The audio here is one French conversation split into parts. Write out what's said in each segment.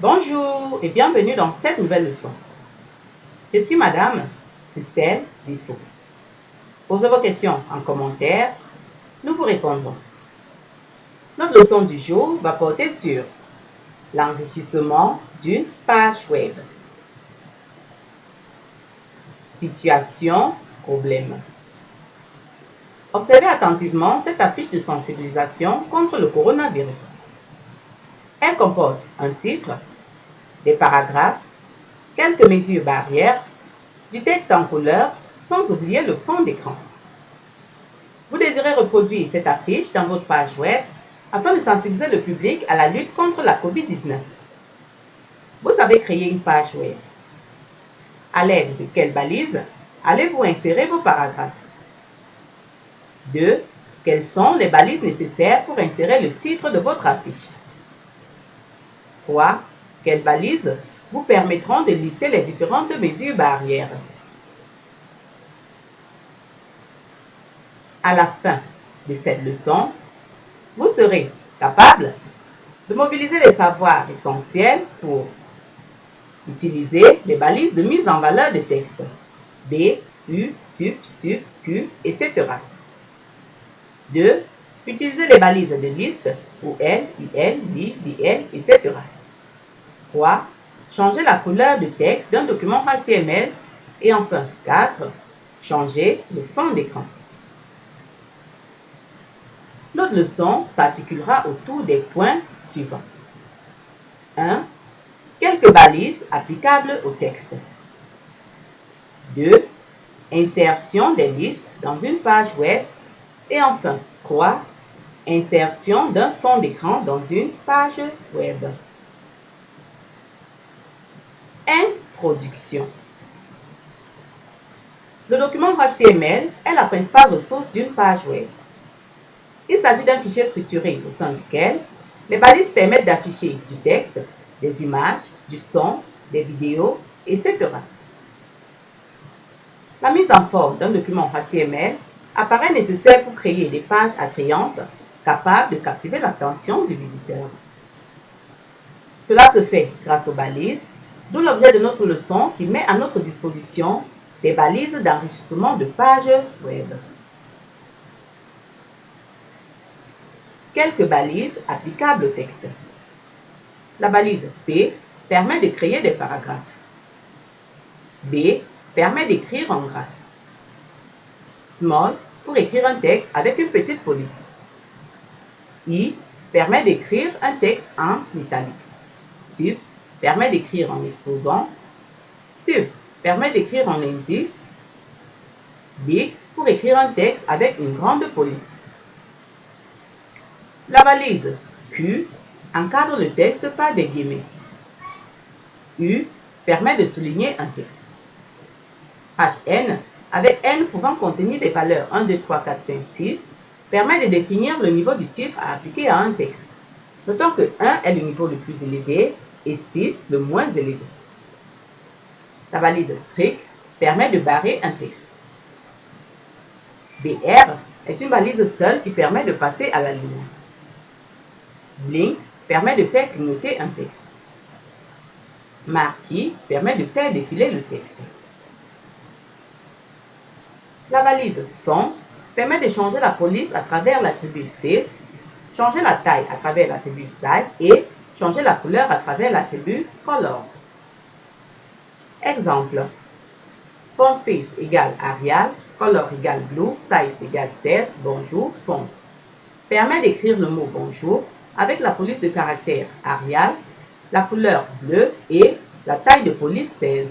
Bonjour et bienvenue dans cette nouvelle leçon. Je suis Madame Christelle Dufault. Posez vos questions en commentaire, nous vous répondrons. Notre leçon du jour va porter sur l'enrichissement d'une page web. Situation, problème. Observez attentivement cette affiche de sensibilisation contre le coronavirus. Elle comporte un titre, des paragraphes, quelques mesures barrières, du texte en couleur, sans oublier le fond d'écran. Vous désirez reproduire cette affiche dans votre page web afin de sensibiliser le public à la lutte contre la COVID-19. Vous avez créé une page web. À l'aide de quelle balise allez-vous insérer vos paragraphes? 2. Quelles sont les balises nécessaires pour insérer le titre de votre affiche? 3. Quelles balises vous permettront de lister les différentes mesures barrières? À la fin de cette leçon, vous serez capable de mobiliser les savoirs essentiels pour utiliser les balises de mise en valeur de texte B, U, SUP, SUP, Q, etc. 2. Utiliser les balises de liste OL, IL, LI, DL, etc. 3. Changer la couleur de texte d'un document HTML. Et enfin, 4. Changer le fond d'écran. Notre leçon s'articulera autour des points suivants. 1. Quelques balises applicables au texte. 2. Insertion des listes dans une page web. Et enfin, 3. Insertion d'un fond d'écran dans une page web. Introduction. Le document HTML est la principale ressource d'une page web. Il s'agit d'un fichier structuré au sein duquel les balises permettent d'afficher du texte, des images, du son, des vidéos, etc. La mise en forme d'un document HTML apparaît nécessaire pour créer des pages attrayantes capables de captiver l'attention du visiteur. Cela se fait grâce aux balises, d'où l'objet de notre leçon qui met à notre disposition des balises d'enrichissement de pages web. Quelques balises applicables au texte. La balise P permet de créer des paragraphes. B permet d'écrire en gras. Small pour écrire un texte avec une petite police. I permet d'écrire un texte en italique. Sub permet d'écrire en exposant. Sub permet d'écrire en indice. Big pour écrire un texte avec une grande police. La balise Q encadre le texte par des guillemets. U permet de souligner un texte. HN, avec N pouvant contenir des valeurs 1, 2, 3, 4, 5, 6, permet de définir le niveau du titre à appliquer à un texte. Notons que 1 est le niveau le plus élevé et 6 le moins élevé. La balise strict permet de barrer un texte. BR est une balise seule qui permet de passer à la ligne. Blink permet de faire clignoter un texte. Marquee permet de faire défiler le texte. La balise Font permet de changer la police à travers l'attribut Face, changer la taille à travers l'attribut Size et changer la couleur à travers l'attribut Color. Exemple. Font Face égale Arial, Color égale Blue, Size égale 16, Bonjour, Font. Permet d'écrire le mot Bonjour avec la police de caractère Arial, la couleur bleue et la taille de police 16.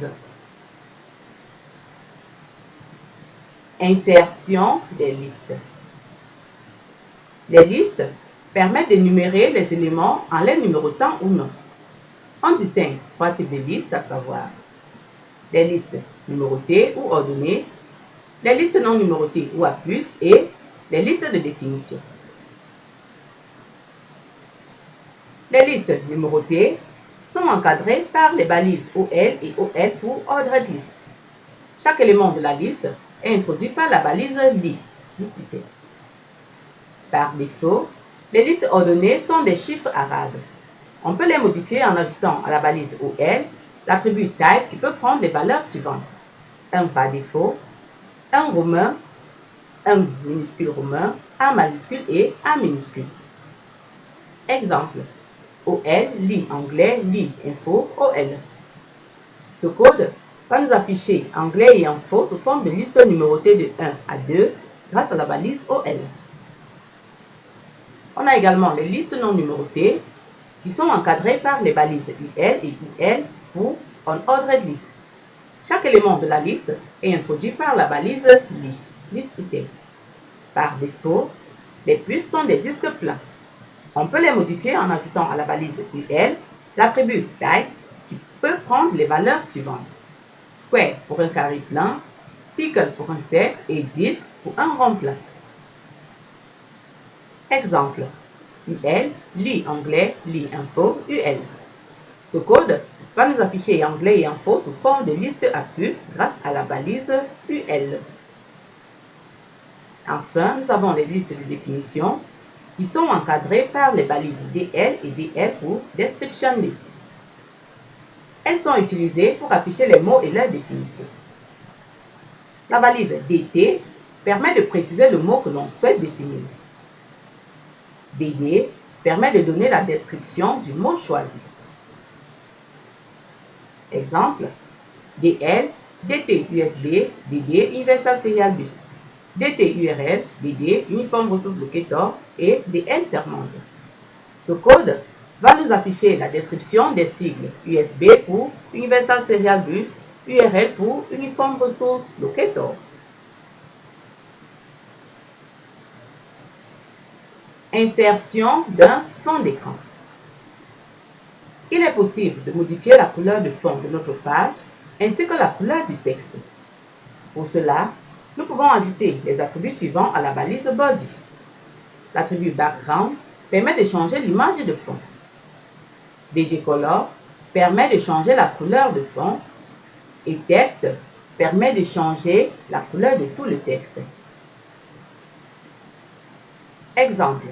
Insertion des listes. Les listes permettent d'énumérer les éléments en les numérotant ou non. On distingue trois types de listes, à savoir les listes numérotées ou ordonnées, les listes non numérotées ou à plus et les listes de définition. Les listes numérotées sont encadrées par les balises OL et OL pour ordre de liste. Chaque élément de la liste est introduit par la balise LI. Par défaut, les listes ordonnées sont des chiffres arabes. On peut les modifier en ajoutant à la balise OL l'attribut type qui peut prendre les valeurs suivantes. Un par défaut, un romain, un minuscule romain, A majuscule et A minuscule. Exemple, OL, lit anglais, lit info, OL. Ce code va nous afficher anglais et info sous forme de liste numérotée de 1 à 2 grâce à la balise OL. On a également les listes non numérotées qui sont encadrées par les balises IL et IL pour Unordered List. Chaque élément de la liste est introduit par la balise LI, liste item. Par défaut, les puces sont des disques plats. On peut les modifier en ajoutant à la balise UL l'attribut type qui peut prendre les valeurs suivantes. Square pour un carré plein, circle pour un cercle et disque pour un rond plat. Exemple, UL, lit anglais, lit info, UL. Ce code va nous afficher anglais et info sous forme de liste à puces grâce à la balise UL. Enfin, nous avons les listes de définition qui sont encadrées par les balises DL et DL pour Description List. Elles sont utilisées pour afficher les mots et leur définition. La balise DT permet de préciser le mot que l'on souhaite définir. DD permet de donner la description du mot choisi. Exemple, DL, DT USB, DD Universal Serial Bus, DT URL, DD Uniform Resource Locator et DL Fermande. Ce code va nous afficher la description des sigles USB pour Universal Serial Bus, URL pour Uniform Resource Locator. Insertion d'un fond d'écran. Il est possible de modifier la couleur de fond de notre page ainsi que la couleur du texte. Pour cela, nous pouvons ajouter les attributs suivants à la balise Body. L'attribut Background permet de changer l'image de fond. BGColor permet de changer la couleur de fond et Text permet de changer la couleur de tout le texte. Exemple,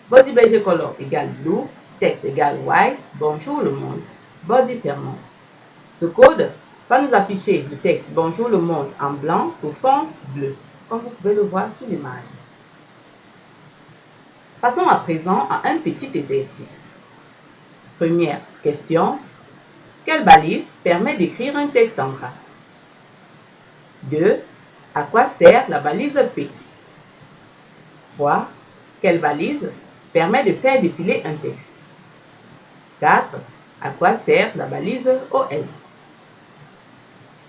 Body BGColor égale Blue, texte égale White, bonjour le monde, body fermant. Ce code va nous afficher le texte bonjour le monde en blanc sous fond bleu, comme vous pouvez le voir sur l'image. Passons à présent à un petit exercice. Première question, quelle balise permet d'écrire un texte en gras? 2. À quoi sert la balise P? 3. Quelle balise permet de faire défiler un texte? 4. À quoi sert la balise OL?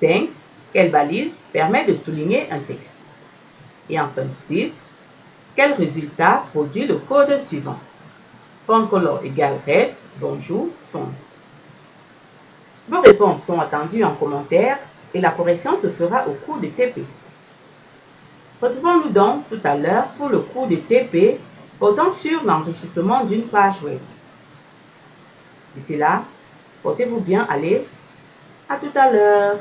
5. Quelle balise permet de souligner un texte? Et enfin 6. Quel résultat produit le code suivant? Font color égale red, bonjour, fond. Vos réponses sont attendues en commentaire et la correction se fera au cours de TP. Retrouvons-nous donc tout à l'heure pour le cours de TP portant sur l'enrichissement d'une page web. D'ici là, portez-vous bien, allez, à tout à l'heure.